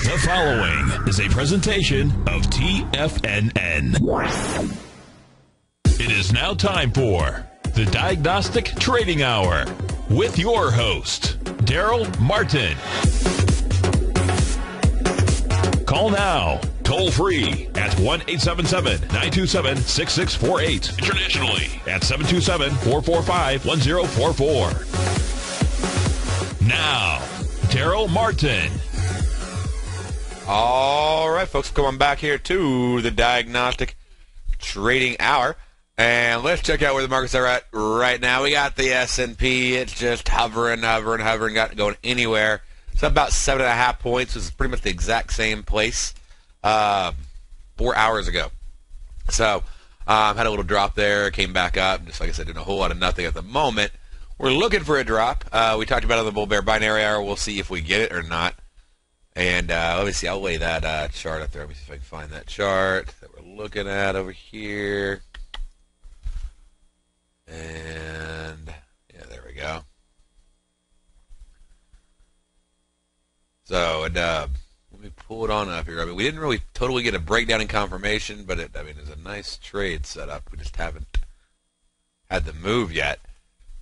The following is a presentation of TFNN. It is now time for the Diagnostic Trading Hour with your host, Darrell Martin. Call now, toll free at 1-877-927-6648. Internationally at 727-445-1044. Now, Darrell Martin. All right, folks, coming back here to the Diagnostic Trading Hour. And let's check out where the markets are at right now. We got the S&P. It's just hovering, not going anywhere. It's up about 7.5 points. It's pretty much the exact same place 4 hours ago. So had a little drop there, came back up. Just like I said, doing a whole lot of nothing at the moment. We're looking for a drop. We talked about it on the bull bear binary hour. We'll see if we get it or not. And let me see. I'll lay that chart up there. Let me see if I can find that chart that we're looking at over here. And yeah, there we go. So, and let me pull it on up here. I mean, we didn't really totally get a breakdown in confirmation, but it's a nice trade setup. We just haven't had the move yet.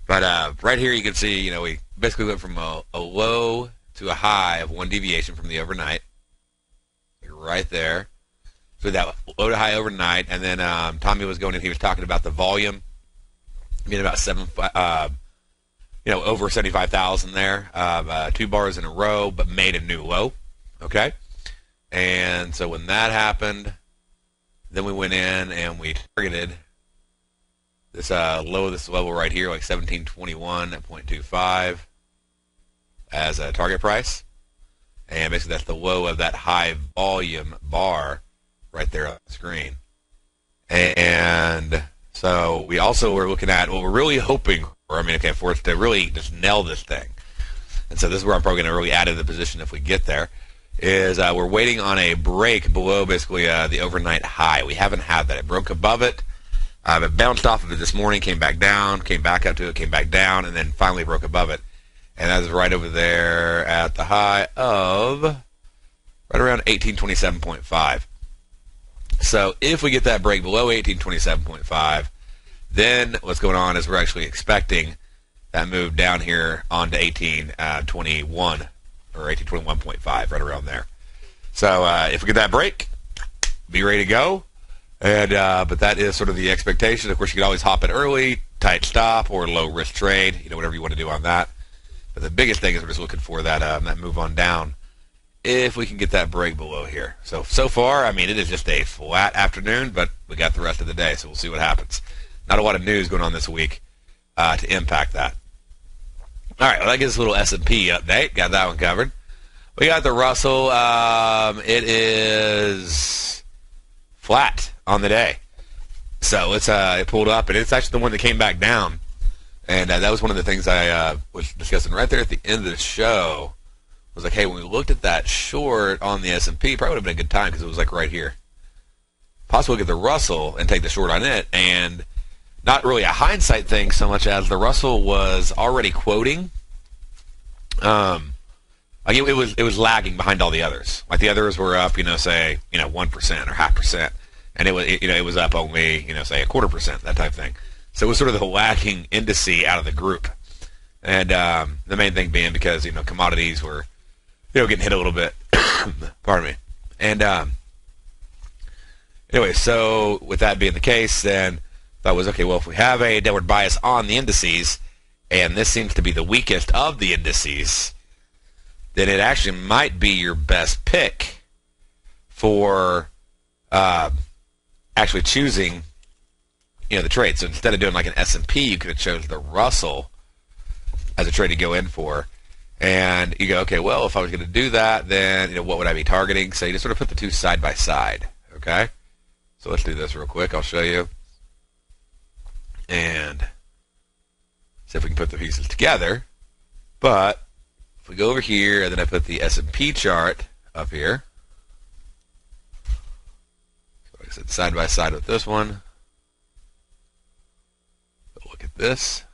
But right here, you can see, we basically went from a low to a high of one deviation from the overnight. Right there. So that low to high overnight, and then Tommy was going in. He was talking about the volume being about over 75,000 there. 2 bars in a row, but made a new low. Okay, and so when that happened, then we went in and we targeted this low, this level right here, like 1721.25 as a target price, and basically that's the low of that high volume bar right there on the screen. And so we also were looking at what we're really hoping for. For us to really just nail this thing. And so this is where I'm probably going to really add to the position if we get there. Is we're waiting on a break below basically the overnight high. We haven't had that. It broke above it. It bounced off of it this morning, came back down, came back up to it, came back down, and then finally broke above it. And that is right over there at the high of right around 1827.5. So if we get that break below 1827.5, then what's going on is we're actually expecting that move down here onto 1821 or 1821.5, right around there. So if we get that break, be ready to go. And but that is sort of the expectation. Of course, you can always hop it early, tight stop, or low risk trade. Whatever you want to do on that. But the biggest thing is we're just looking for that move on down. If we can get that break below here. So far, it is just a flat afternoon, but we got the rest of the day, so we'll see what happens. Not a lot of news going on this week to impact that. All right, well, that gives us a little S&P update. Got that one covered. We got the Russell. It is flat on the day. So it pulled up, and it's actually the one that came back down. And that was one of the things I was discussing right there at the end of the show. I was like, hey, when we looked at that short on the S&P, probably would have been a good time because it was like right here. Possibly get the Russell and take the short on it, and not really a hindsight thing so much as the Russell was already quoting. It was lagging behind all the others. Like the others were up, say 1% or 0.5%, and it was up only say 0.25%, that type of thing. So it was sort of the lagging indice out of the group, and the main thing being because commodities were getting hit a little bit. Pardon me. And anyway, so with that being the case, then that was okay. Well, if we have a downward bias on the indices, and this seems to be the weakest of the indices, then it actually might be your best pick for actually choosing the trade. So instead of doing like an S&P, you could have chosen the Russell as a trade to go in for. And you go, okay, well, if I was going to do that, then what would I be targeting? So you just sort of put the two side by side. Okay, so let's do this real quick. I'll show you, and see if we can put the pieces together. But if we go over here, and then I put the S&P chart up here. So like I said, side by side with this one. Look at this.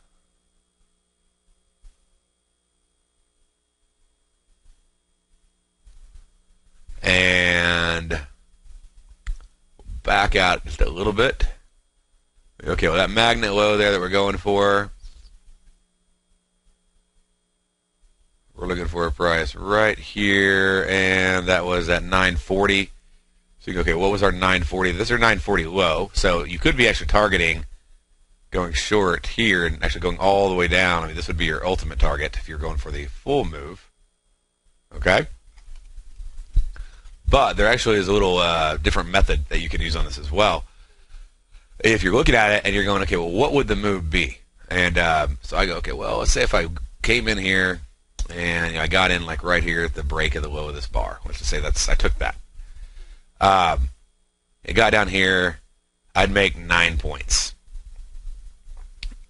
back out just a little bit. Okay, well, that magnet low there that we're going for, we're looking for a price right here, and that was at 940. So you go, okay, what was our 940? This is our 940 low. So you could be actually targeting going short here and actually going all the way down. I mean, this would be your ultimate target if you're going for the full move. Okay? But there actually is a little different method that you can use on this as well. If you're looking at it and you're going, okay, well, what would the move be? And so I go, okay, well, let's say if I came in here and I got in like right here at the break of the low of this bar. Let's just say I took that. It got down here, I'd make 9 points.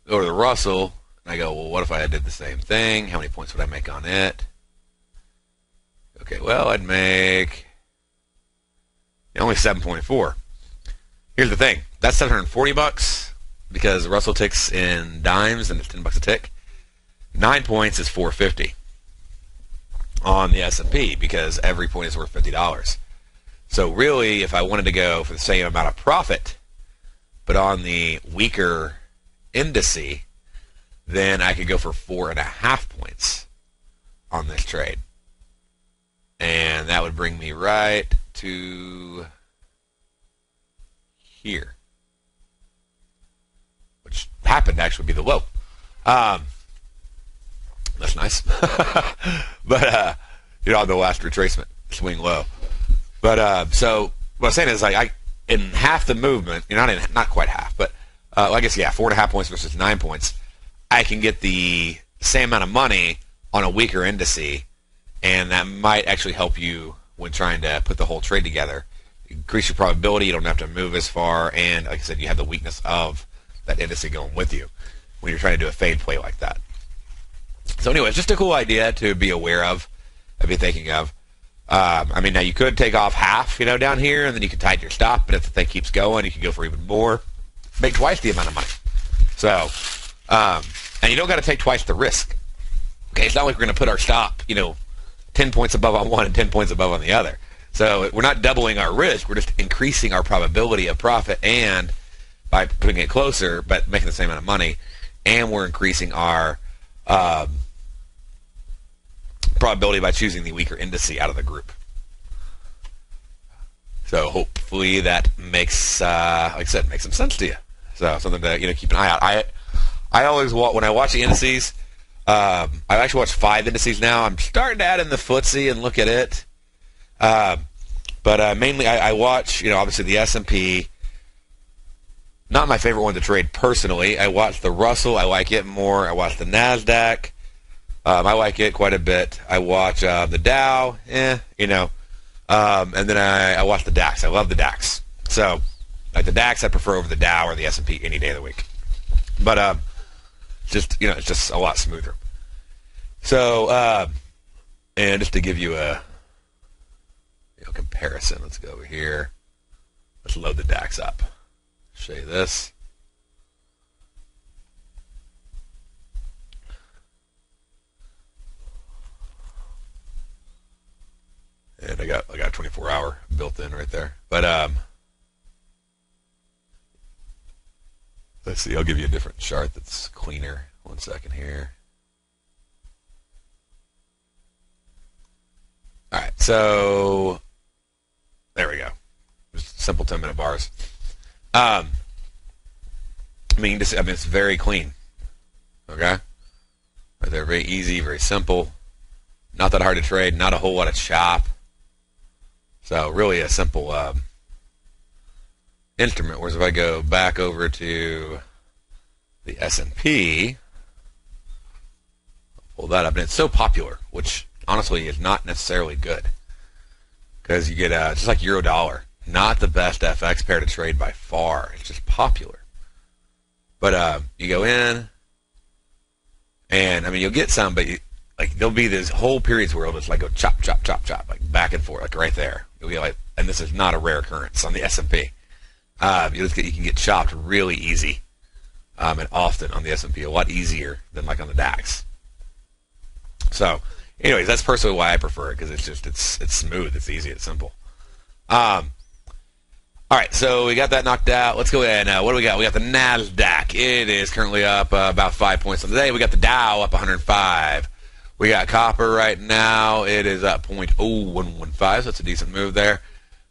Go to the Russell, and I go, well, what if I did the same thing? How many points would I make on it? Okay, well, I'd make only 7.4. Here's the thing. That's $740 because the Russell ticks in dimes and it's $10 a tick. 9 points is $450 on the S&P because every point is worth $50. So really, if I wanted to go for the same amount of profit, but on the weaker indice, then I could go for 4.5 points on this trade. And that would bring me right to here, which happened to actually be the low. That's nice. But, on the last retracement, swing low. But, so what I'm saying is, like, in half the movement, not quite half, but, I guess, 4.5 points versus 9 points, I can get the same amount of money on a weaker indice, and that might actually help you when trying to put the whole trade together. Increase your probability, you don't have to move as far, and like I said, you have the weakness of that indice going with you when you're trying to do a fade play like that. So anyway, it's just a cool idea to be aware of, be thinking of. I mean, now you could take off half, down here, and then you can tighten your stop, but if the thing keeps going, you can go for even more. Make twice the amount of money. So, and you don't got to take twice the risk. Okay, it's not like we're going to put our stop, 10 points above on one and 10 points above on the other. So we're not doubling our risk. We're just increasing our probability of profit, and by putting it closer, but making the same amount of money, and we're increasing our probability by choosing the weaker indice out of the group. So hopefully that makes, like I said, makes some sense to you. So something to keep an eye out. I always when I watch the indices. I've actually watched 5 indices now. I'm starting to add in the FTSE and look at it. But mainly I watch, obviously the S&P. Not my favorite one to trade personally. I watch the Russell. I like it more. I watch the Nasdaq. I like it quite a bit. I watch the Dow. And then I watch the DAX. I love the DAX. So, like the DAX, I prefer over the Dow or the S&P any day of the week. But it's just a lot smoother. So, and just to give you a comparison, let's go over here. Let's load the DAX up. Show you this. And I got a 24-hour built in right there. But let's see. I'll give you a different chart that's cleaner. 1 second here. All right, so there we go. Just simple 10-minute bars. It's very clean. Okay, they're very easy, very simple. Not that hard to trade. Not a whole lot of chop. So really a simple instrument. Whereas if I go back over to the S&P, I'll pull that up, and it's so popular, which honestly is not necessarily good, because you get just like euro dollar, not the best FX pair to trade by far. It's just popular. But you go in, and you'll get some, but there'll be these whole periods where it'll just go chop, chop, chop, chop, back and forth, right there. You'll be and this is not a rare occurrence on the S&P. You can get chopped really easy, and often on the S&P, a lot easier than on the DAX. So, anyways, that's personally why I prefer it, because it's smooth, it's easy, it's simple. All right, so we got that knocked out. Let's go ahead. What do we got? We got the NASDAQ. It is currently up about 5 points on the day. We got the Dow up 105. We got copper right now. It is up 0.0115, so that's a decent move there.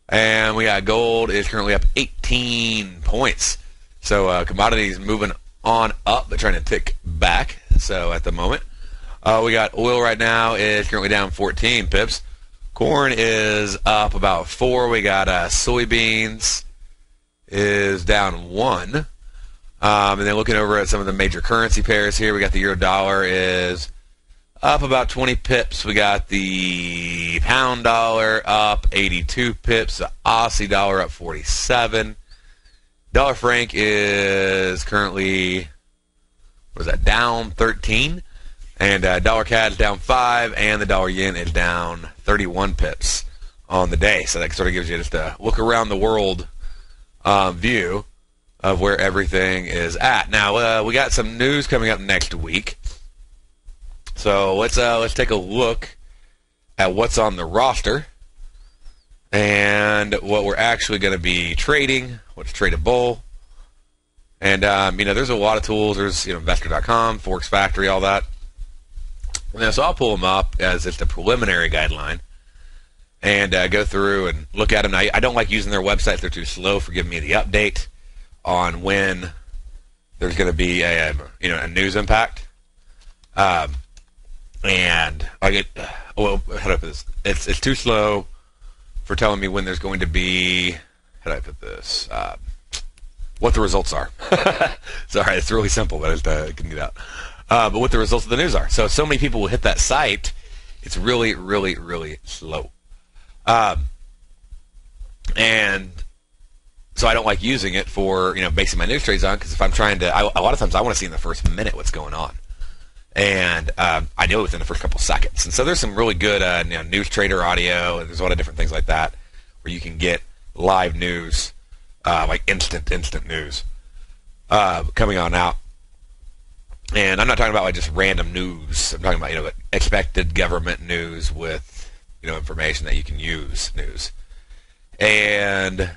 And we got gold is currently up 18 points. So commodities moving on up, but trying to tick back. So at the moment, we got oil right now is currently down 14 pips. Corn is up about 4. We got soybeans is down 1. And then looking over at some of the major currency pairs here, we got the euro dollar is up about 20 pips. We got the pound dollar up 82 pips. The Aussie dollar up 47. Dollar franc is currently, what is that, down 13. And dollar CAD is down 5, and the dollar yen is down 31 pips on the day. So that sort of gives you just a look around the world view of where everything is at. Now we got some news coming up next week. So let's take a look at what's on the roster and what we're actually going to be trading, what's tradable. And there's a lot of tools. There's investor.com, Forex Factory, all that. So I'll pull them up as it's the preliminary guideline and go through and look at them. Now, I don't like using their websites. They're too slow for giving me the update on when there's going to be a news impact. And I get, how do I put this? It's too slow for telling me when there's going to be, how do I put this? What the results are. Sorry, it's really simple, but I couldn't get out. But what the results of the news are. So many people will hit that site. It's really, really, really slow. And so I don't like using it for, basing my news trades on, because if I'm trying to, a lot of times I want to see in the first minute what's going on. And I do it within the first couple seconds. And so there's some really good news trader audio, and there's a lot of different things like that where you can get live news, like instant news coming on out. And I'm not talking about like just random news. I'm talking about expected government news with information that you can use news. And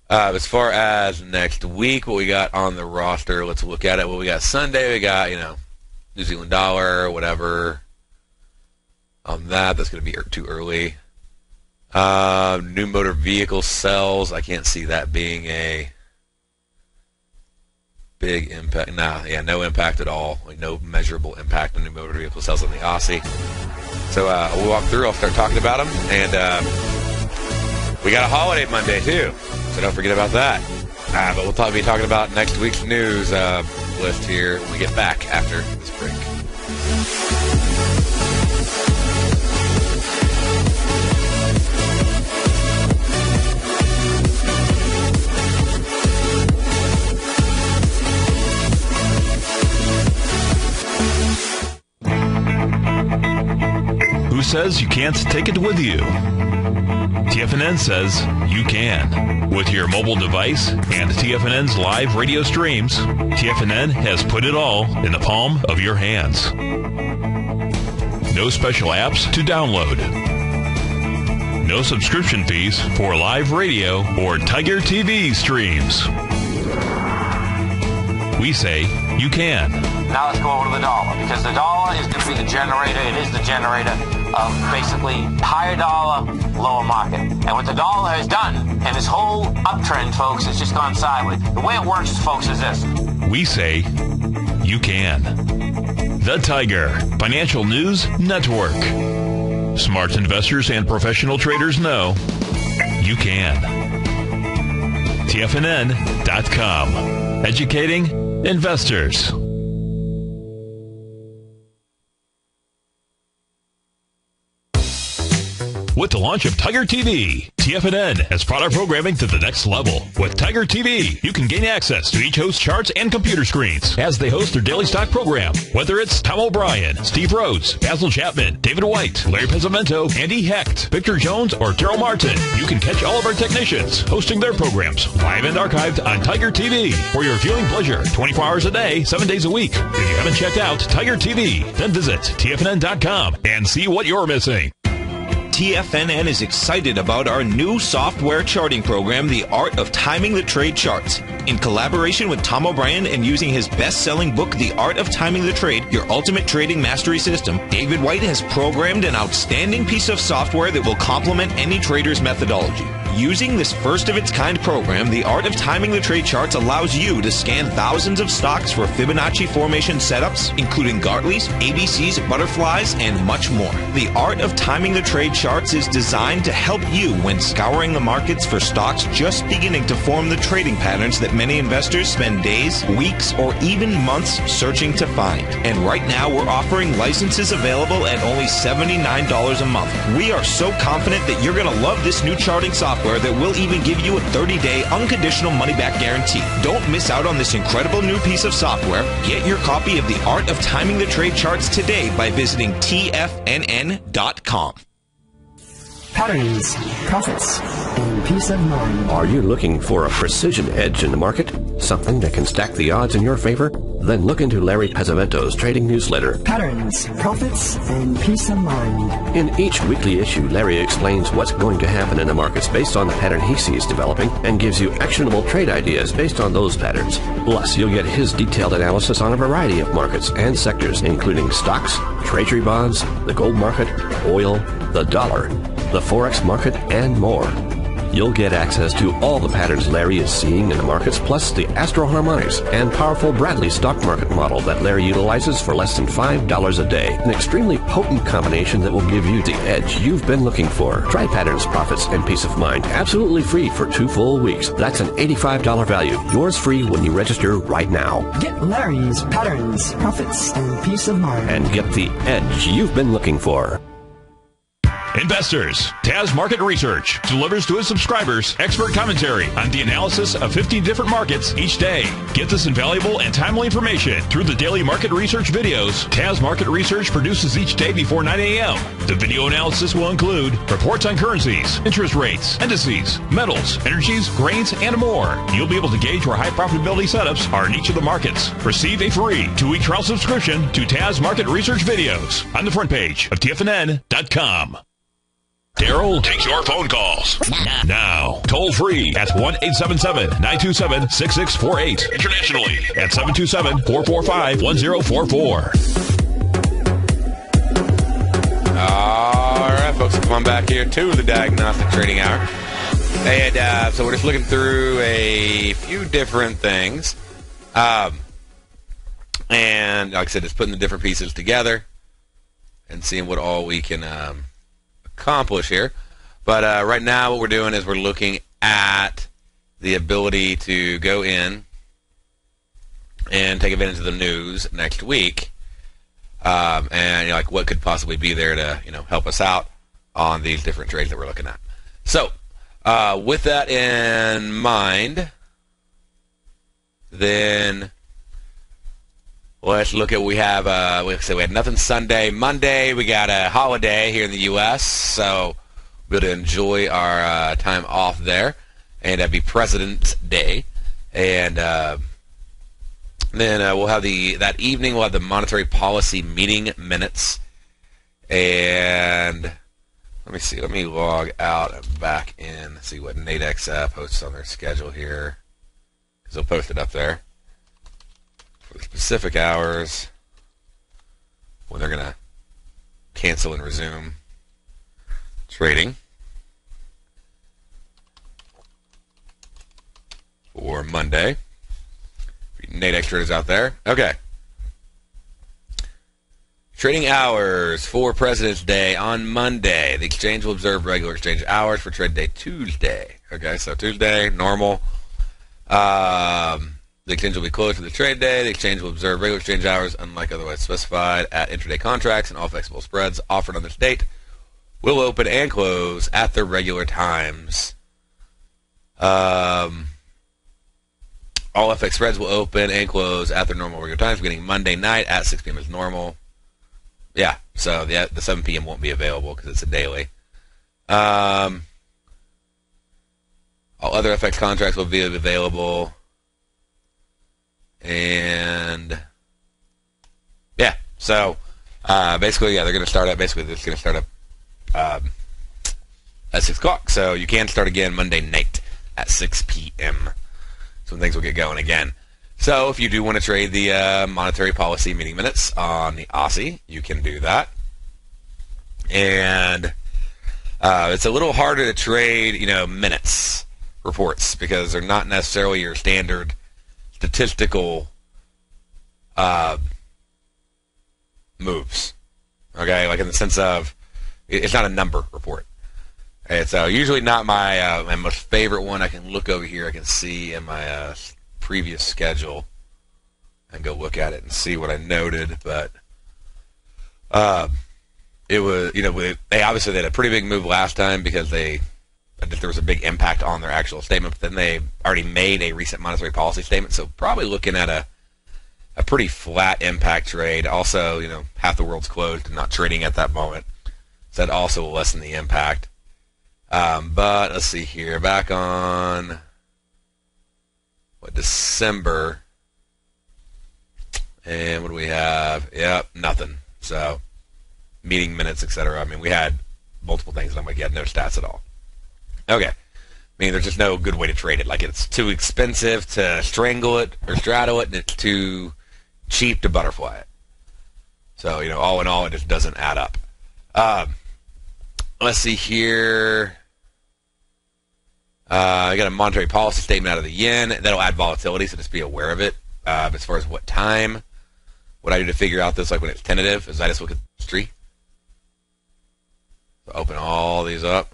as far as next week, what we got on the roster, let's look at it. What we got Sunday, we got New Zealand dollar, whatever. On that's going to be too early. New motor vehicle sales, I can't see that being a big impact. No impact at all. Like no measurable impact on new motor vehicle sales on the Aussie. So we'll walk through. I'll start talking about them. And we got a holiday Monday too, so don't forget about that. But we'll probably be talking about next week's news list here when we get back after this break. Who says you can't take it with you? TFNN says you can. With your mobile device and TFNN's live radio streams, TFNN has put it all in the palm of your hands. No special apps to download. No subscription fees for live radio or Tiger TV streams. We say you can. Now let's go over to the dollar, because the dollar is going to be the generator. It is the generator of basically higher dollar, lower market. And what the dollar has done, and this whole uptrend, folks, has just gone sideways. The way it works, folks, is this. We say you can. The Tiger Financial News Network. Smart investors and professional traders know you can. TFNN.com. Educating investors. With the launch of Tiger TV, TFNN has brought our programming to the next level. With Tiger TV, you can gain access to each host's charts and computer screens as they host their daily stock program. Whether it's Tom O'Brien, Steve Rhodes, Basil Chapman, David White, Larry Pezzamento, Andy Hecht, Victor Jones, or Darrell Martin, you can catch all of our technicians hosting their programs live and archived on Tiger TV for your viewing pleasure 24 hours a day, 7 days a week. If you haven't checked out Tiger TV, then visit TFNN.com and see what you're missing. TFNN is excited about our new software charting program, The Art of Timing the Trade Charts. In collaboration with Tom O'Brien and using his best-selling book, The Art of Timing the Trade, Your Ultimate Trading Mastery System, David White has programmed an outstanding piece of software that will complement any trader's methodology. Using this first-of-its-kind program, The Art of Timing the Trade Charts allows you to scan thousands of stocks for Fibonacci formation setups, including Gartley's, ABC's, butterflies, and much more. The Art of Timing the Trade Charts is designed to help you when scouring the markets for stocks just beginning to form the trading patterns that many investors spend days, weeks, or even months searching to find. And right now, we're offering licenses available at only $79 a month. We are so confident that you're going to love this new charting software that will even give you a 30-day unconditional money-back guarantee. Don't miss out on this incredible new piece of software. Get your copy of The Art of Timing the Trade Charts today by visiting TFNN.com. Patterns, profits, and peace of mind. Are you looking for a precision edge in the market? Something that can stack the odds in your favor? Then look into Larry Pesavento's trading newsletter. Patterns, profits, and peace of mind. In each weekly issue, Larry explains what's going to happen in the markets based on the pattern he sees developing and gives you actionable trade ideas based on those patterns. Plus, you'll get his detailed analysis on a variety of markets and sectors, including stocks, treasury bonds, the gold market, oil, the dollar, the Forex market, and more. You'll get access to all the patterns Larry is seeing in the markets, plus the Astro Harmonics and powerful Bradley stock market model that Larry utilizes for less than $5 a day. An extremely potent combination that will give you the edge you've been looking for. Try Patterns, Profits, and Peace of Mind absolutely free for 2 full weeks. That's an $85 value. Yours free when you register right now. Get Larry's Patterns, Profits, and Peace of Mind. And get the edge you've been looking for. Investors, Taz Market Research delivers to its subscribers expert commentary on the analysis of 15 different markets each day. Get this invaluable and timely information through the daily market research videos Taz Market Research produces each day before 9 a.m. The video analysis will include reports on currencies, interest rates, indices, metals, energies, grains, and more. You'll be able to gauge where high profitability setups are in each of the markets. Receive a free 2-week trial subscription to Taz Market Research videos on the front page of TFNN.com. Darrell takes your phone calls now. Toll free at 1-877-927-6648. Internationally at 727-445-1044. All right, folks, come on back here to the Diagnostic Trading Hour. And so we're just looking through a few different things. And like I said, just putting the different pieces together and seeing what all we can accomplish here. But right now what we're doing is we're looking at the ability to go in and take advantage of the news next week, and like what could possibly be there to help us out on these different trades that we're looking at. So with that in mind, then let's look at what we have. We had nothing Sunday. Monday, we got a holiday here in the U.S., so we'll be able to enjoy our time off there, and that'd be President's Day. And then we'll have that evening, we'll have the monetary policy meeting minutes. And let me see. Let me log out and back in, see what Nadex posts on their schedule here, because they'll post it up there for the specific hours when they're going to cancel and resume trading for Monday. Nadex traders out there. Okay. Trading hours for President's Day on Monday. The exchange will observe regular exchange hours for trade day Tuesday. Okay, so Tuesday, normal. The exchange will be closed for the trade day. The exchange will observe regular exchange hours, unlike otherwise specified, at intraday contracts, and all flexible spreads offered on this date will open and close at their regular times. All FX spreads will open and close at their normal regular times, beginning Monday night at 6 p.m. as normal. Yeah, so the 7 p.m. won't be available because it's a daily. All other FX contracts will be available. And yeah, so basically, yeah, they're going to start up. Basically, they're going to start up at 6 o'clock. So you can start again Monday night at 6 p.m. So things will get going again. So if you do want to trade the monetary policy meeting minutes on the Aussie, you can do that. And it's a little harder to trade, minutes reports because they're not necessarily your standard statistical moves. Okay, like in the sense of it's not a number report. It's usually not my most favorite one. I can look over here. I can see in my previous schedule and go look at it and see what I noted. But it was, they obviously had a pretty big move last time because there was a big impact on their actual statement. But then they already made a recent monetary policy statement, so probably looking at a pretty flat impact trade. Also, half the world's closed and not trading at that moment, so that also will lessen the impact. But let's see here. Back on December, and what do we have? Yep, nothing. So meeting minutes, etc. I mean, we had multiple things, and I'm like, yeah, no stats at all. Okay. I mean, there's just no good way to trade it. Like, it's too expensive to strangle it or straddle it, and it's too cheap to butterfly it. So, all in all, it just doesn't add up. Let's see here. I got a monetary policy statement out of the yen. That'll add volatility, so just be aware of it. As far as what time, what I do to figure out this, like when it's tentative, is I just look at the history. So open all these up.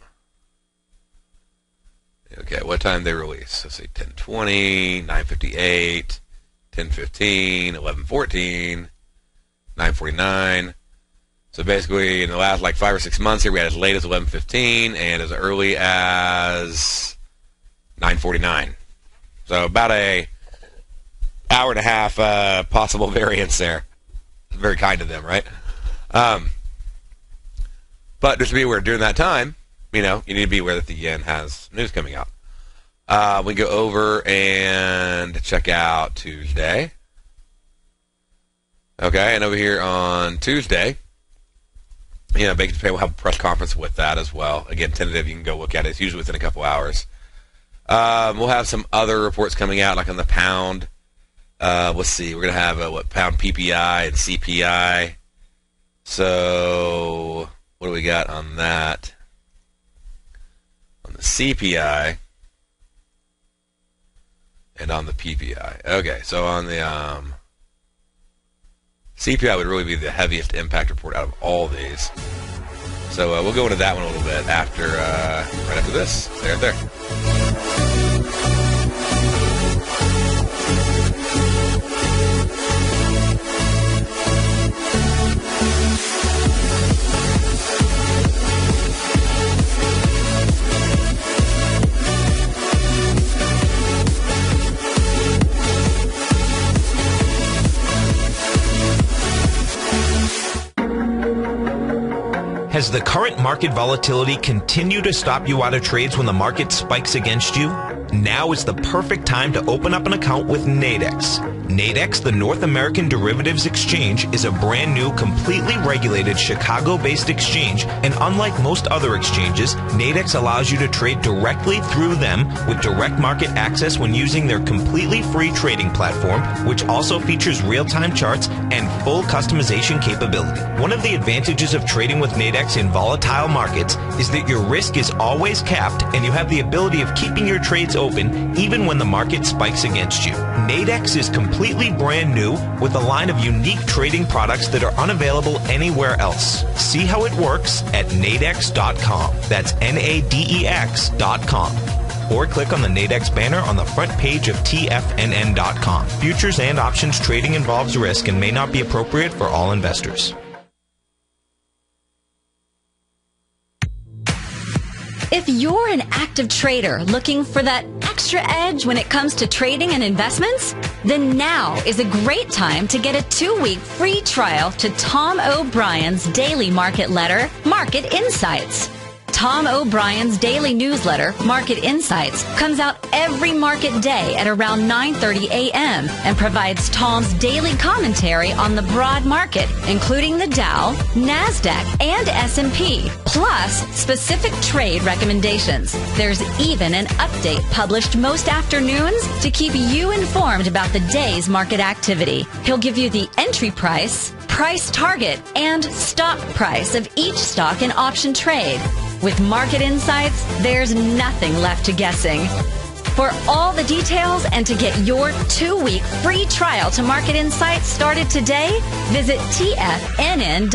Okay, what time they release? Let's see, 10:20, 9:58, 10:15, 11:14, 9:49. So basically, in the last 5 or 6 months here, we had as late as 11:15 and as early as 9:49. So about a hour and a half possible variance there. Very kind of them, right? But just to be aware, during that time, you need to be aware that the yen has news coming out. We go over and check out Tuesday. Okay, and over here on Tuesday, Baker Pay will have a press conference with that as well. Again, tentative, you can go look at it. It's usually within a couple hours. We'll have some other reports coming out, like on the pound. Let's see, we're going to have pound PPI and CPI. So what do we got on that? On the CPI and on the PPI. Okay, so on the CPI would really be the heaviest impact report out of all these. So we'll go into that one a little bit after, right after this. There. Has the current market volatility continued to stop you out of trades when the market spikes against you? Now is the perfect time to open up an account with Nadex. Nadex, the North American Derivatives Exchange, is a brand new, completely regulated Chicago-based exchange, and unlike most other exchanges, Nadex allows you to trade directly through them with direct market access when using their completely free trading platform, which also features real-time charts and full customization capability. One of the advantages of trading with Nadex in volatile markets is that your risk is always capped and you have the ability of keeping your trades open even when the market spikes against you. Nadex is completely brand new with a line of unique trading products that are unavailable anywhere else. See how it works at nadex.com. That's NADEX.com. Or click on the Nadex banner on the front page of TFNN.com. Futures and options trading involves risk and may not be appropriate for all investors. If you're an active trader looking for that extra edge when it comes to trading and investments, then now is a great time to get a 2-week free trial to Tom O'Brien's daily market letter, Market Insights. Tom O'Brien's daily newsletter, Market Insights, comes out every market day at around 9:30 a.m. and provides Tom's daily commentary on the broad market, including the Dow, NASDAQ, and S&P, plus specific trade recommendations. There's even an update published most afternoons to keep you informed about the day's market activity. He'll give you the entry price, price target, and stop price of each stock in option trade. With Market Insights, there's nothing left to guessing. For all the details and to get your 2-week free trial to Market Insights started today, visit TFNN.com.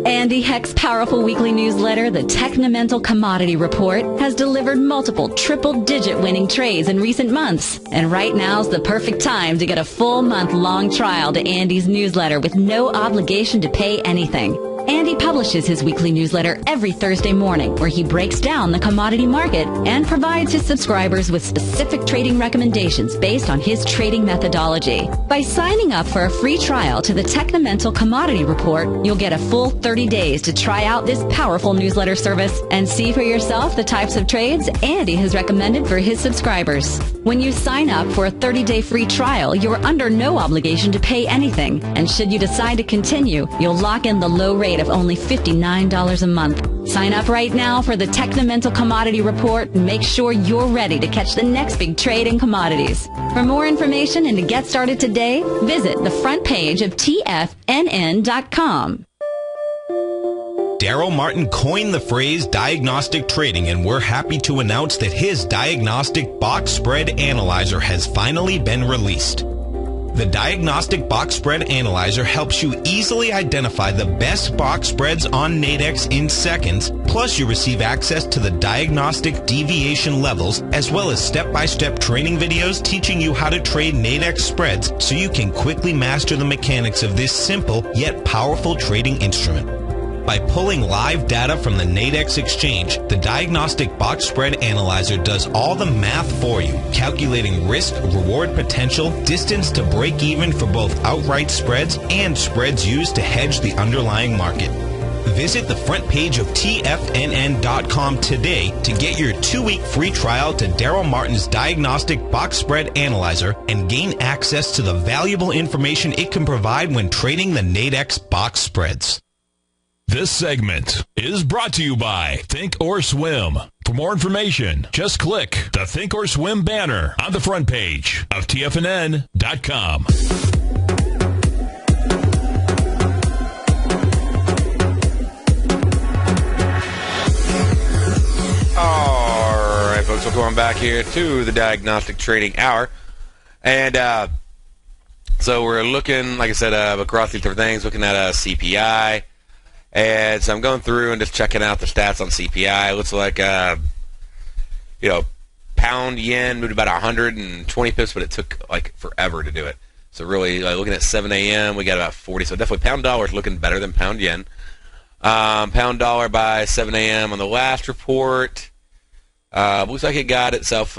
Andy Heck's powerful weekly newsletter, the Technomental Commodity Report, has delivered multiple triple-digit winning trades in recent months. And right now's the perfect time to get a full month-long trial to Andy's newsletter with no obligation to pay anything. Andy publishes his weekly newsletter every Thursday morning, where he breaks down the commodity market and provides his subscribers with specific trading recommendations based on his trading methodology. By signing up for a free trial to the Technomental Commodity Report, you'll get a full 30 days to try out this powerful newsletter service and see for yourself the types of trades Andy has recommended for his subscribers. When you sign up for a 30-day free trial, you're under no obligation to pay anything. And should you decide to continue, you'll lock in the low rate of only $59 a month. Sign up right now for the Technomental Commodity Report and make sure you're ready to catch the next big trade in commodities. For more information and to get started today, visit the front page of TFNN.com. Darrell Martin coined the phrase diagnostic trading, and we're happy to announce that his Diagnostic Box Spread Analyzer has finally been released. The Diagnostic Box Spread Analyzer helps you easily identify the best box spreads on Nadex in seconds, plus you receive access to the diagnostic deviation levels, as well as step-by-step training videos teaching you how to trade Nadex spreads so you can quickly master the mechanics of this simple yet powerful trading instrument. By pulling live data from the Nadex exchange, the Diagnostic Box Spread Analyzer does all the math for you, calculating risk, reward potential, distance to break even for both outright spreads and spreads used to hedge the underlying market. Visit the front page of TFNN.com today to get your 2-week free trial to Darrell Martin's Diagnostic Box Spread Analyzer and gain access to the valuable information it can provide when trading the Nadex box spreads. This segment is brought to you by Think or Swim. For more information, just click the Think or Swim banner on the front page of TFNN.com. All right, folks, welcome back here to the Diagnostic Trading Hour. And so we're looking, like I said, across these different things, looking at CPI. And so I'm going through and just checking out the stats on CPI. It looks like, pound yen moved about 120 pips, but it took like forever to do it. So really, looking at 7 a.m., we got about 40. So definitely pound dollar is looking better than pound yen. Pound dollar by 7 a.m. on the last report. Looks like it got itself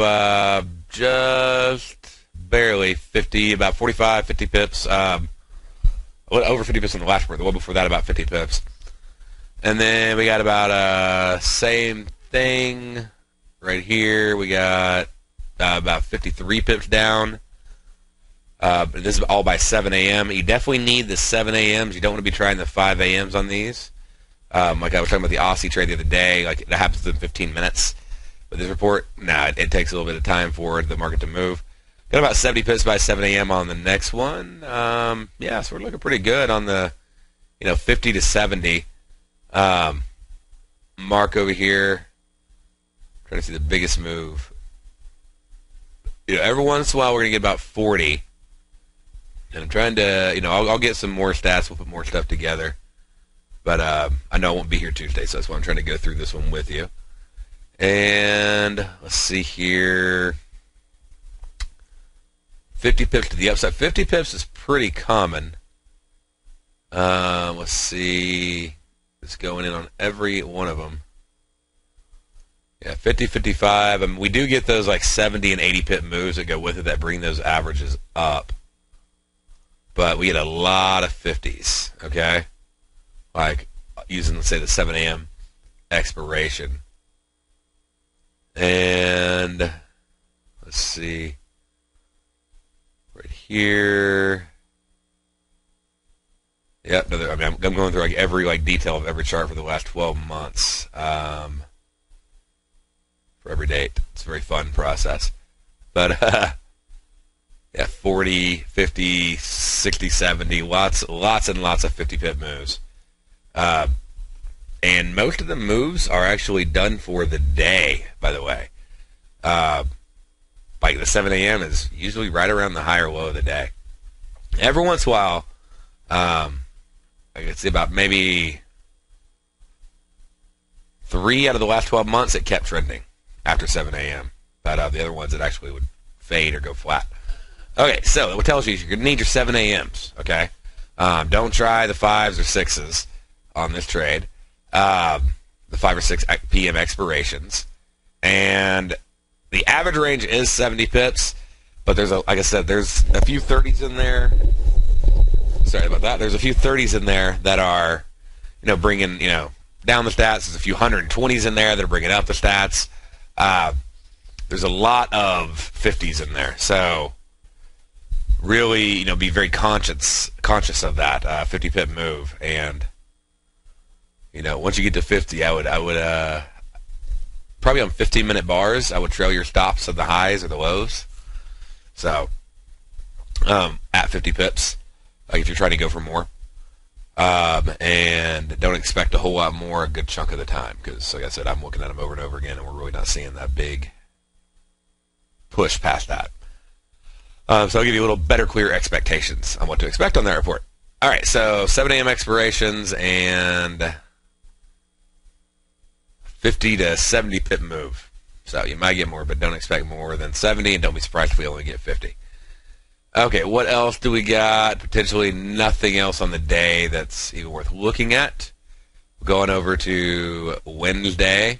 just barely 50, about 45, 50 pips. Over 50 pips on the last report. The one before that, about 50 pips. And then we got about same thing right here. We got about 53 pips down. This is all by 7 a.m. You definitely need the 7 a.m.s. You don't want to be trying the 5 a.m.s on these. Like I was talking about the Aussie trade the other day. Like it happens in 15 minutes. But this report, it takes a little bit of time for the market to move. Got about 70 pips by 7 a.m. on the next one. So we're looking pretty good on the 50 to 70 mark over here. Trying to see the biggest move. Every once in a while we're going to get about 40. And I'm trying to, I'll get some more stats. We'll put more stuff together. But I know I won't be here Tuesday, so that's why I'm trying to go through this one with you. And let's see here. 50 pips to the upside. 50 pips is pretty common. Let's see. It's going in on every one of them. Yeah, 50, 55. I mean, we do get those like 70 and 80 pip moves that go with it that bring those averages up. But we get a lot of 50s, okay? like using, let's say, the 7 a.m. expiration. And let's see, right here. Yeah, no, I mean, I'm going through like every detail of every chart for the last 12 months for every date. It's a very fun process. But yeah, 40, 50, 60, 70, lots and lots of 50 pip moves. And most of the moves are actually done for the day, by the way. Like the 7 a.m. is usually right around the high or low of the day. Every once in a while, I could see about maybe 3 out of the last 12 months it kept trending after 7 a.m. But the other ones it actually would fade or go flat. Okay, so what tells you is you're going to need your 7 a.m.s, okay? Don't try the 5s or 6s on this trade, the 5 or 6 p.m. expirations. And the average range is 70 pips, but there's, like I said, there's a few 30s in there. Sorry about that. There's a few 30s in there that are, bringing, down the stats. There's a few 120s in there that are bringing up the stats. There's a lot of 50s in there. So really, be very conscious of that 50 pip move. And, once you get to 50, I would probably on 15-minute bars, I would trail your stops of the highs or the lows. So at 50 pips. Like if you're trying to go for more, and don't expect a whole lot more a good chunk of the time, because like I said, I'm looking at them over and over again, and we're really not seeing that big push past that. So I'll give you a little better, clear expectations on what to expect on that report. All right, so 7 a.m. expirations and 50 to 70 pip move. So you might get more, but don't expect more than 70, and don't be surprised if we only get 50. Okay, what else do we got? Potentially nothing else on the day that's even worth looking at. Going over to Wednesday.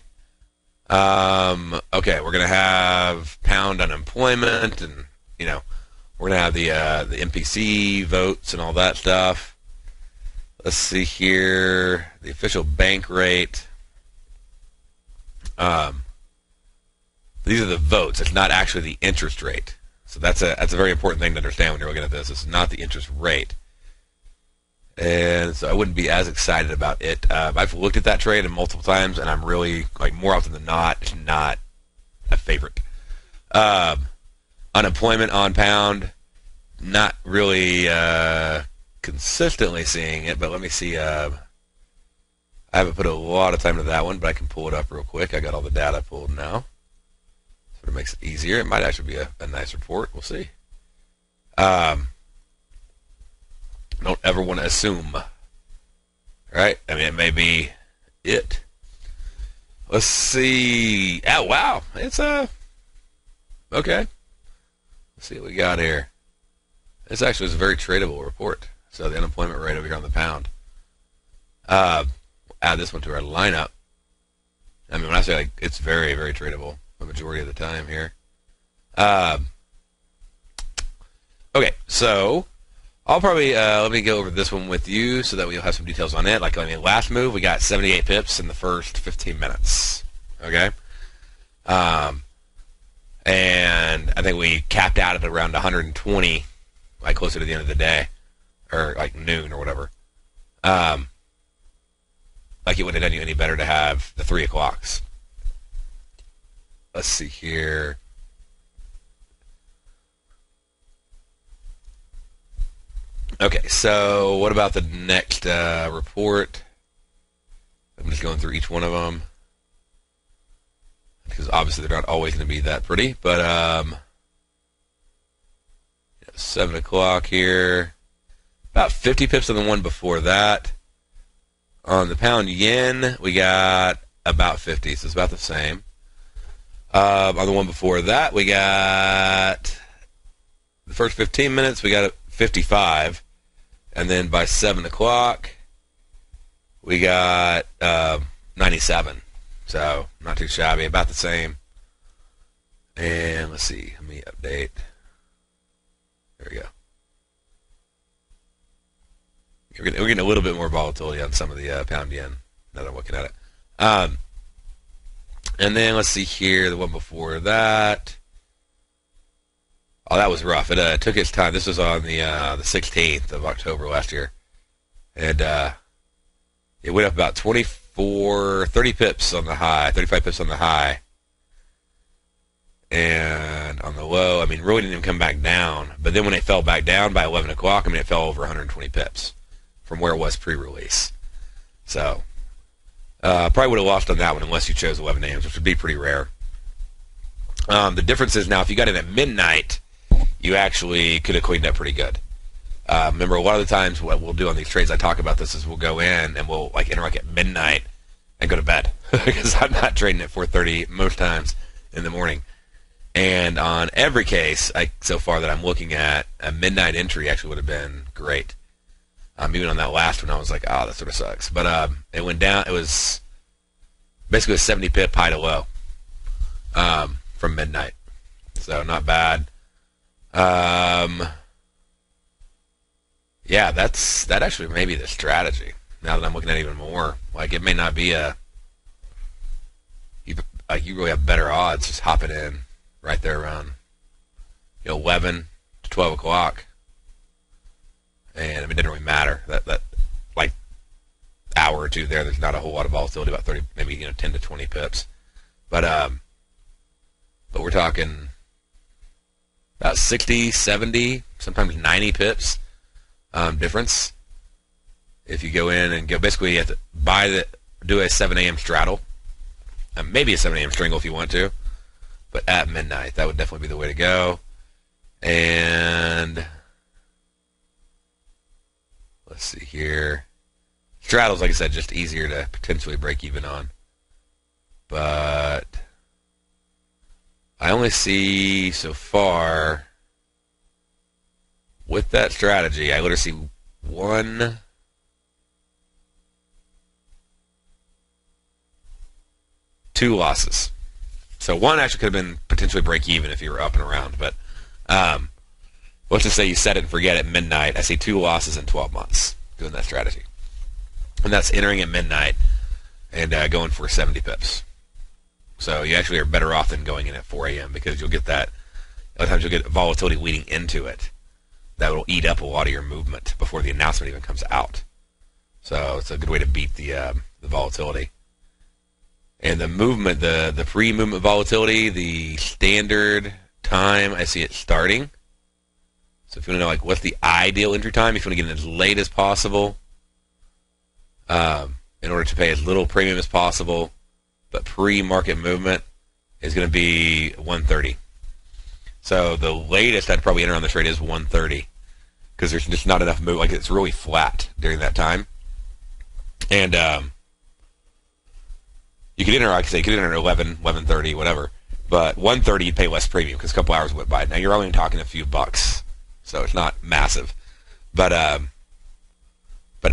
Okay, we're going to have pound unemployment, and, we're going to have the MPC votes and all that stuff. Let's see here. The official bank rate. These are the votes. It's not actually the interest rate. So that's a very important thing to understand when you're looking at this. It's not the interest rate. And so I wouldn't be as excited about it. I've looked at that trade multiple times, and I'm really, more often than not a favorite. Unemployment on pound, not really consistently seeing it, but let me see. I haven't put a lot of time into that one, but I can pull it up real quick. I got all the data pulled now. It makes it easier. It might actually be a nice report. We'll see. Don't ever want to assume. Right? I mean, it may be it. Let's see. Oh, wow. It's okay. Let's see what we got here. This actually is a very tradable report. So the unemployment rate over here on the pound. Add this one to our lineup. I mean, when I say it's very, very tradable. The majority of the time here. Okay, so I'll probably let me go over this one with you so that we'll have some details on it. Last move we got 78 pips in the first 15 minutes. Okay, and I think we capped out at around 120, closer to the end of the day, or noon or whatever. It wouldn't have done you any better to have the 3 o'clocks. Let's see here. Okay, so what about the next report? I'm just going through each one of them, because obviously they're not always going to be that pretty, but 7 o'clock here. About 50 pips on the one before that. On the pound yen, we got about 50, so it's about the same. On the one before that, we got the first 15 minutes, we got 55. And then by 7 o'clock, we got 97. So not too shabby, about the same. And let's see, let me update. There we go. We're getting a little bit more volatility on some of the pound yen now that I'm looking at it. And then let's see here, the one before that. Oh, that was rough. It took its time. This was on the 16th of October last year. And it went up about 30 pips on the high, 35 pips on the high. And on the low, I mean, really didn't even come back down. But then when it fell back down by 11 o'clock, I mean, it fell over 120 pips from where it was pre-release. So, probably would have lost on that one unless you chose 11 a.m., which would be pretty rare. The difference is now if you got in at midnight, you actually could have cleaned up pretty good. Remember, a lot of the times what we'll do on these trades, I talk about this, is we'll go in and we'll like interact at midnight and go to bed because I'm not trading at 4:30 most times in the morning. And on every case so far that I'm looking at, a midnight entry actually would have been great. Even on that last one, I was like, oh, that sort of sucks. But it went down. It was basically a 70 pip high to low from midnight. So not bad. Yeah, that actually may be the strategy. Now that I'm looking at it even more, like it may not be you really have better odds just hopping in right there around 11 to 12 o'clock, and I mean it didn't really matter that like hour or two there. There's not a whole lot of volatility, about 30, maybe 10 to 20 pips, but we're talking about 60, 70, sometimes 90 pips difference. If you go in and go, basically you have to do a 7 a.m. straddle, maybe a 7 a.m. strangle if you want to, but at midnight, that would definitely be the way to go. And let's see here. Straddles, like I said, just easier to potentially break even on. But I only see so far with that strategy, I literally see two losses. So one actually could have been potentially break even if you were up and around. But let's just say you set it and forget at midnight. I see 2 losses in 12 months doing that strategy. And that's entering at midnight and going for 70 pips. So you actually are better off than going in at 4 a.m. because you'll get that. A lot of times you'll get volatility leading into it. That will eat up a lot of your movement before the announcement even comes out. So it's a good way to beat the volatility. And the movement, the pre-movement volatility, the standard time, I see it starting. So if you want to know like what's the ideal entry time, if you want to get in as late as possible, in order to pay as little premium as possible, but pre-market movement is going to be 1:30. So the latest I'd probably enter on the trade is 1:30 because there's just not enough move. Like it's really flat during that time, and you could enter, like I say, you could enter at 11, 11:30, whatever. But 1:30 you pay less premium because a couple hours went by. Now you're only talking a few bucks, so it's not massive. But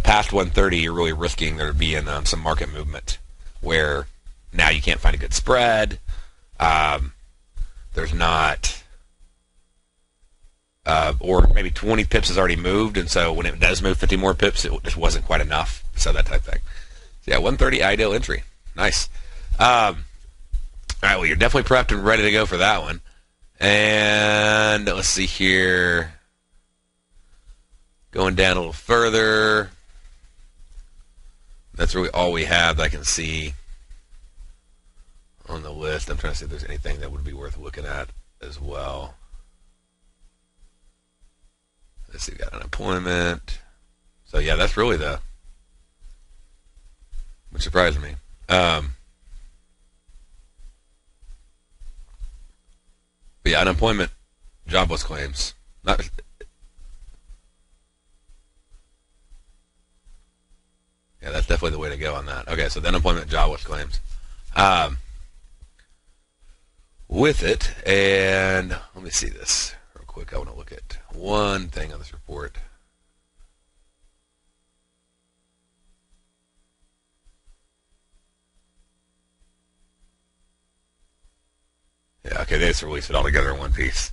past 1:30 you're really risking there being some market movement where now you can't find a good spread. There's not, or maybe 20 pips has already moved, and so when it does move 50 more pips, it just wasn't quite enough. So that type of thing. So yeah, 1:30 ideal entry. Nice. All right, well, you're definitely prepped and ready to go for that one. And let's see here. Going down a little further. That's really all we have that I can see on the list. I'm trying to see if there's anything that would be worth looking at as well. Let's see, we got unemployment. So yeah, that's really which surprised me. But yeah, unemployment, jobless claims. Yeah, that's definitely the way to go on that. Okay, so the unemployment, jobless claims. With it, and let me see this real quick. I want to look at one thing on this report. Yeah, okay, they just released it all together in one piece.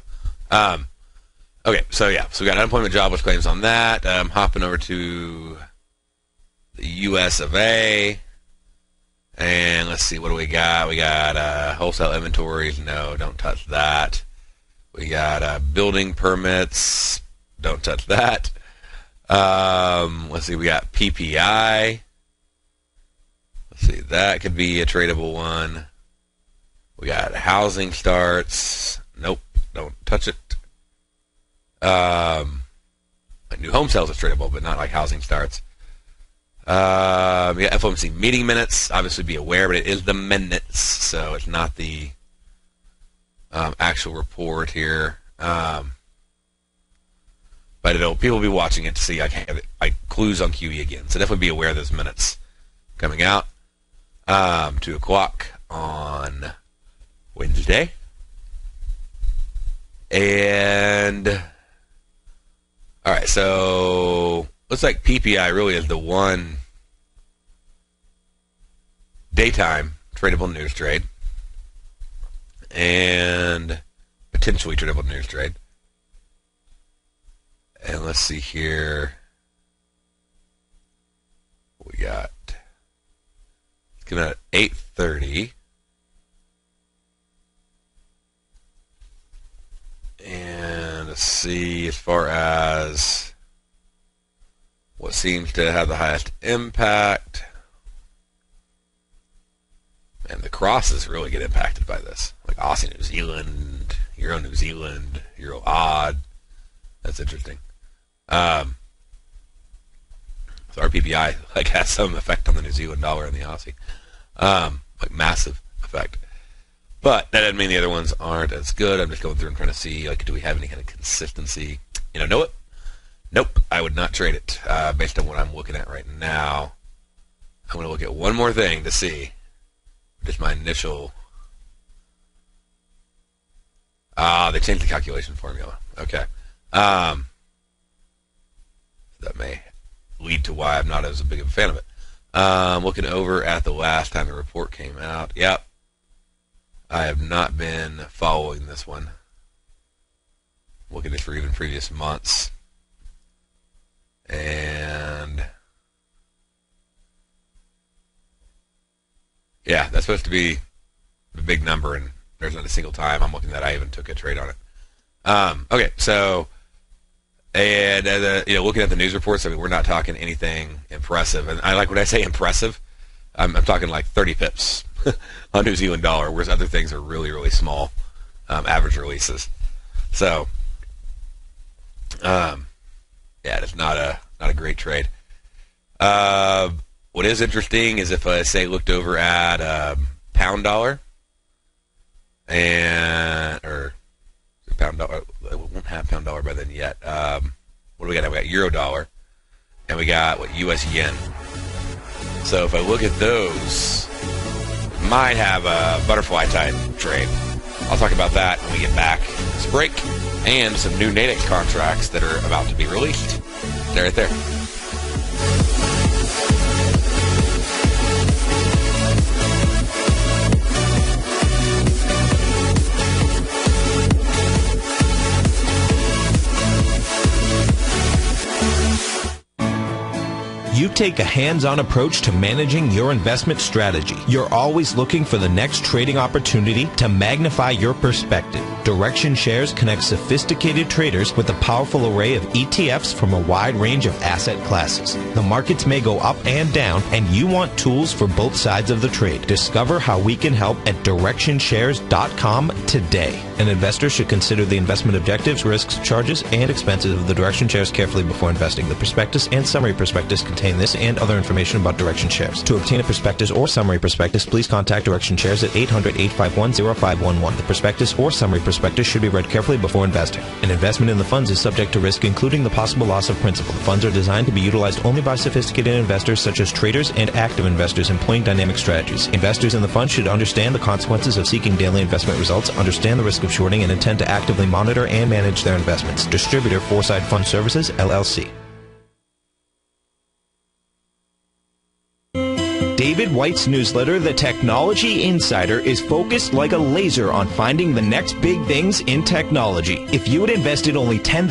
Okay, so we got unemployment jobless claims on that. Hopping over to the U.S. of A. And let's see, what do we got? We got wholesale inventories. No, don't touch that. We got building permits. Don't touch that. Let's see, we got PPI. Let's see, that could be a tradable one. We got housing starts. Nope, don't touch it. New home sales is tradable, but not like housing starts. We got FOMC meeting minutes. Obviously, be aware, but it is the minutes, so it's not the actual report here. But people will be watching it to see like clues on QE again. So definitely be aware of those minutes coming out. 2 o'clock on Wednesday. And all right, so looks like PPI really is the one daytime tradable news trade and potentially tradable news trade. And let's see here. We got it's coming out at 8:30. And let's see, as far as what seems to have the highest impact. And the crosses really get impacted by this. Like Aussie New Zealand, Euro New Zealand, Euro odd. That's interesting. So our PPI has some effect on the New Zealand dollar and the Aussie. Massive effect. But that doesn't mean the other ones aren't as good. I'm just going through and trying to see, do we have any kind of consistency? Know it? Nope, I would not trade it based on what I'm looking at right now. I'm going to look at one more thing to see. Just my initial... they changed the calculation formula. Okay. That may lead to why I'm not as big of a fan of it. Looking over at the last time the report came out. Yep. I have not been following this one. Looking at it for even previous months. And yeah, that's supposed to be the big number, and there's not a single time I'm looking that I even took a trade on it. Okay, so and looking at the news reports, we're not talking anything impressive, and I like when I say impressive, I'm talking like 30 pips on New Zealand dollar, whereas other things are really, really small average releases. So, it's not a great trade. What is interesting is if I say looked over at pound dollar or pound dollar, we won't have pound dollar by then yet. What do we got? We got euro dollar, and we got US yen. So if I look at those, might have a butterfly type trade. I'll talk about that when we get back this break, and some new Nadex contracts that are about to be released. They're right there. You take a hands-on approach to managing your investment strategy. You're always looking for the next trading opportunity to magnify your perspective. Direction Shares connects sophisticated traders with a powerful array of ETFs from a wide range of asset classes. The markets may go up and down, and you want tools for both sides of the trade. Discover how we can help at DirectionShares.com today. An investor should consider the investment objectives, risks, charges, and expenses of the Direction Shares carefully before investing. The prospectus and summary prospectus contain this and other information about Direction Shares. To obtain a prospectus or summary prospectus, please contact Direction Shares at 800-851-0511. The prospectus or summary prospectus should be read carefully before investing. An investment in the funds is subject to risk, including the possible loss of principal. The funds are designed to be utilized only by sophisticated investors such as traders and active investors employing dynamic strategies. Investors in the fund should understand the consequences of seeking daily investment results, understand the risk of shorting, and intend to actively monitor and manage their investments. Distributor Foresight Fund Services, LLC. David White's newsletter, The Technology Insider, is focused like a laser on finding the next big things in technology. If you had invested only $10,000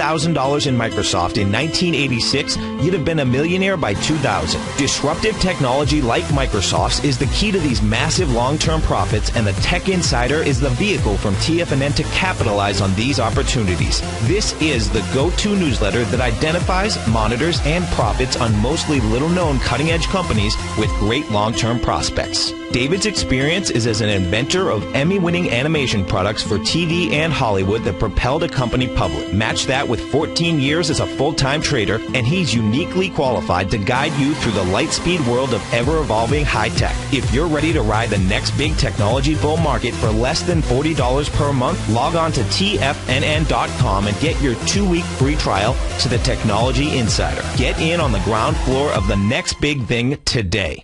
in Microsoft in 1986, you'd have been a millionaire by 2000. Disruptive technology like Microsoft's is the key to these massive long-term profits, and the Tech Insider is the vehicle from TFNN to capitalize on these opportunities. This is the go-to newsletter that identifies, monitors, and profits on mostly little-known cutting-edge companies with great long-term prospects. David's experience is as an inventor of Emmy-winning animation products for TV and Hollywood that propelled a company public. Match that with 14 years as a full-time trader, and he's uniquely qualified to guide you through the light-speed world of ever-evolving high-tech. If you're ready to ride the next big technology bull market for less than $40 per month, log on to TFNN.com and get your 2-week free trial to the Technology Insider. Get in on the ground floor of the next big thing today.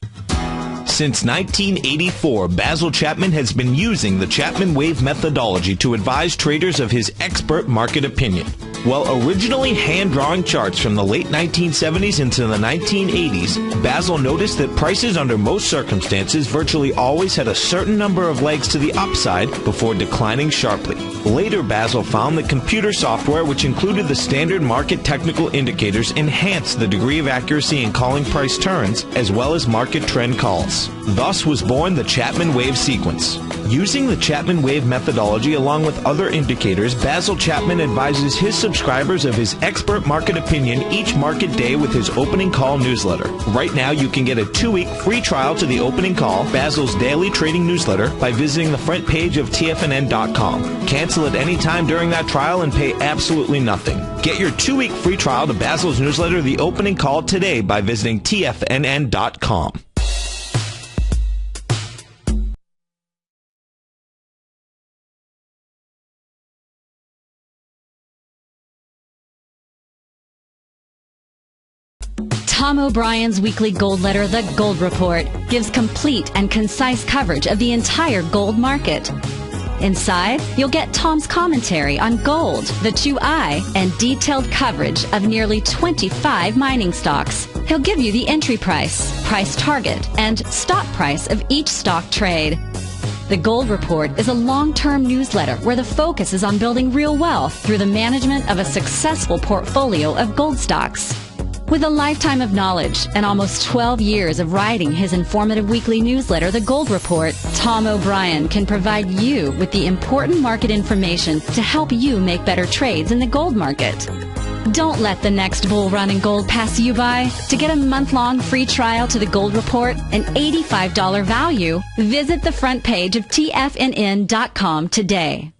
Since 1984, Basil Chapman has been using the Chapman Wave methodology to advise traders of his expert market opinion. While originally hand-drawing charts from the late 1970s into the 1980s, Basil noticed that prices under most circumstances virtually always had a certain number of legs to the upside before declining sharply. Later, Basil found that computer software, which included the standard market technical indicators, enhanced the degree of accuracy in calling price turns, as well as market trend calls. Thus was born the Chapman Wave sequence. Using the Chapman Wave methodology along with other indicators, Basil Chapman advises his subscribers of his expert market opinion each market day with his opening call newsletter. Right now, you can get a 2-week free trial to the opening call, Basil's daily trading newsletter, by visiting the front page of TFNN.com. Cancel at any time during that trial and pay absolutely nothing. Get your 2-week free trial to Basil's newsletter, The Opening Call, today by visiting TFNN.com. Tom O'Brien's weekly gold letter, The Gold Report, gives complete and concise coverage of the entire gold market. Inside, you'll get Tom's commentary on gold, the 2i, and detailed coverage of nearly 25 mining stocks. He'll give you the entry price, price target, and stop price of each stock trade. The Gold Report is a long-term newsletter where the focus is on building real wealth through the management of a successful portfolio of gold stocks. With a lifetime of knowledge and almost 12 years of writing his informative weekly newsletter, The Gold Report, Tom O'Brien can provide you with the important market information to help you make better trades in the gold market. Don't let the next bull run in gold pass you by. To get a month-long free trial to The Gold Report, an $85 value, visit the front page of TFNN.com today.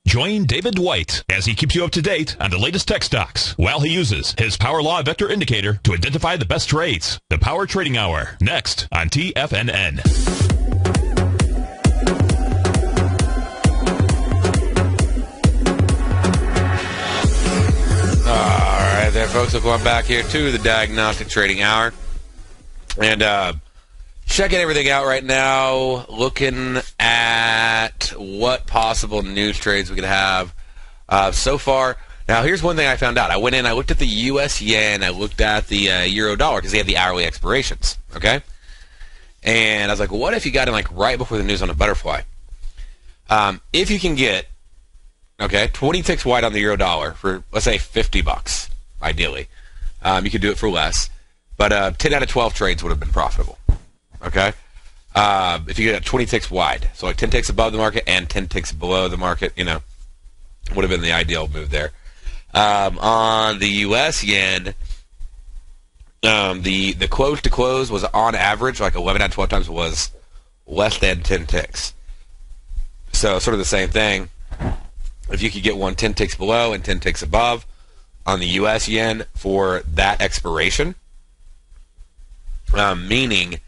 Join David White as he keeps you up to date on the latest tech stocks while he uses his Power Law Vector Indicator to identify the best trades. The Power Trading Hour, next on TFNN. All right there, folks. Welcome back here to the Diagnostic Trading Hour. And checking everything out right now, looking at what possible news trades we could have so far. Now, here's one thing I found out. I went in, I looked at the U.S. yen, I looked at the euro dollar because they have the hourly expirations, okay? And I was like, well, what if you got in like right before the news on a butterfly? If you can get, okay, 20 ticks wide on the euro dollar for, let's say, $50, ideally. You could do it for less. But 10 out of 12 trades would have been profitable. Okay, if you get 20 ticks wide, so like 10 ticks above the market and 10 ticks below the market, you know, would have been the ideal move there. On the U.S. yen, the close to close was on average like 11 out of 12 times was less than 10 ticks. So sort of the same thing. If you could get 10 ticks below and 10 ticks above on the U.S. yen for that expiration, meaning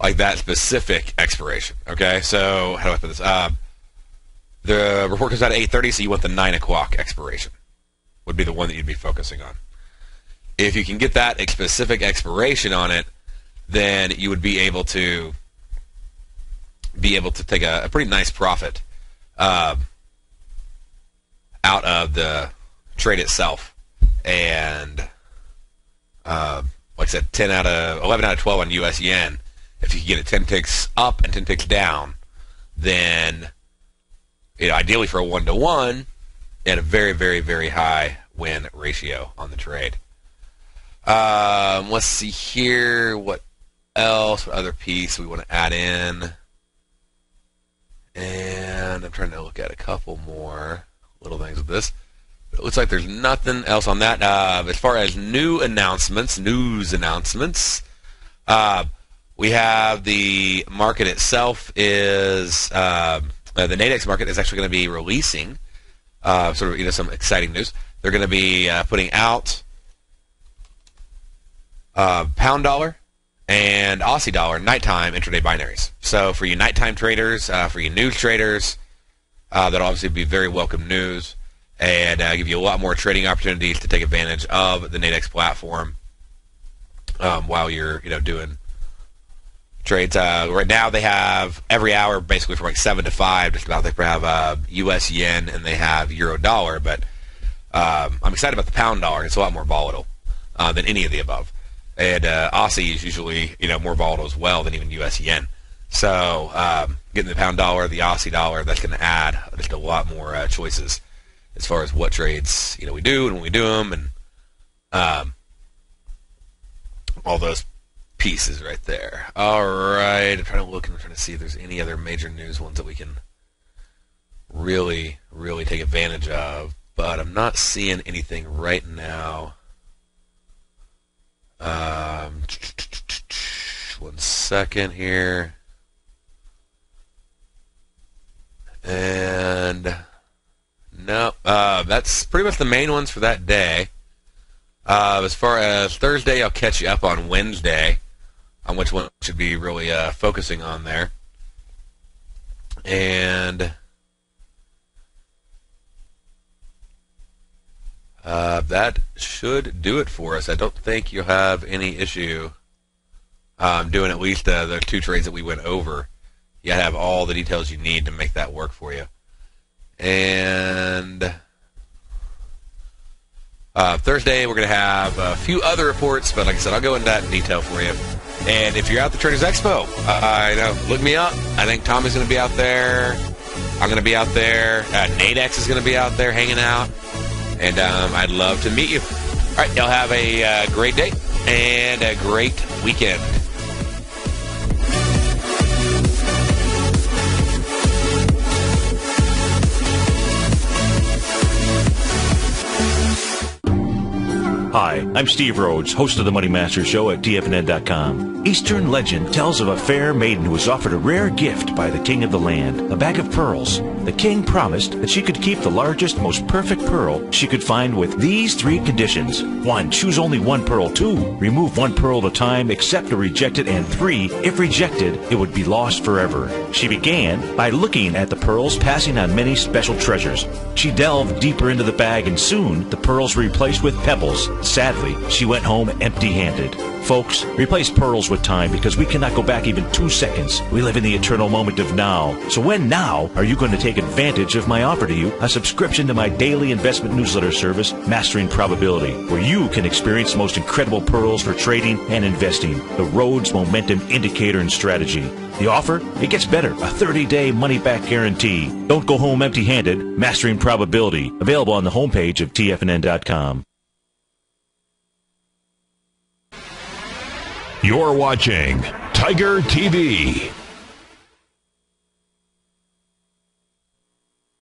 like that specific expiration. Okay, so how do I put this? The report comes out at 8:30, so you want the 9 o'clock expiration. Would be the one that you'd be focusing on. If you can get that specific expiration on it, then you would be able to take a pretty nice profit out of the trade itself, and like I said, 11 out of 12 on U.S. yen. If you can get it 10 ticks up and 10 ticks down, then ideally for a 1-to-1, and a very, very, very high win ratio on the trade. Let's see here. What else? What other piece we want to add in? And I'm trying to look at a couple more little things with this. It looks like there's nothing else on that. As far as news announcements, we have the market itself is the Nadex market is actually going to be releasing some exciting news. They're going to be putting out pound dollar and Aussie dollar nighttime intraday binaries. So for you nighttime traders, for you news traders, that'll obviously be very welcome news and give you a lot more trading opportunities to take advantage of the Nadex platform while you're doing trades. Right now they have every hour basically from like 7 to 5 just about. They have U.S. yen and they have euro dollar, but I'm excited about the pound dollar. It's a lot more volatile than any of the above. And Aussie is usually more volatile as well than even U.S. yen. So getting the pound dollar, the Aussie dollar, that's going to add just a lot more choices as far as what trades we do and when we do them, and all those pieces right there. All right, I'm trying to see if there's any other major news ones that we can really, really take advantage of, but I'm not seeing anything right now. 1 second here. And no, that's pretty much the main ones for that day. As far as Thursday, I'll catch you up on Wednesday on which one should be really focusing on there. And that should do it for us. I don't think you'll have any issue doing at least the 2 trades that we went over. You have all the details you need to make that work for you. And Thursday we're going to have a few other reports, but like I said, I'll go into that in detail for you. And if you're out at the Traders Expo, look me up. I think Tommy's going to be out there. I'm going to be out there. Nadex is going to be out there hanging out. And I'd love to meet you. All right, y'all have a great day and a great weekend. Hi, I'm Steve Rhodes, host of the Money Master Show at TFNN.com. Eastern legend tells of a fair maiden who was offered a rare gift by the king of the land, a bag of pearls. The king promised that she could keep the largest, most perfect pearl she could find with these 3 conditions. 1, choose only 1 pearl. 2, remove 1 pearl at a time, accept or reject it. And 3, if rejected, it would be lost forever. She began by looking at the pearls, passing on many special treasures. She delved deeper into the bag, and soon the pearls were replaced with pebbles. Sadly, she went home empty-handed. Folks, replace pearls with time, because we cannot go back even 2 seconds. We live in the eternal moment of now. So when now are you going to take advantage of my offer to you, a subscription to my daily investment newsletter service, Mastering Probability, where you can experience the most incredible pearls for trading and investing, the Rhodes Momentum Indicator and Strategy. The offer? It gets better. A 30-day money-back guarantee. Don't go home empty-handed. Mastering Probability. Available on the homepage of TFNN.com. You're watching Tiger TV.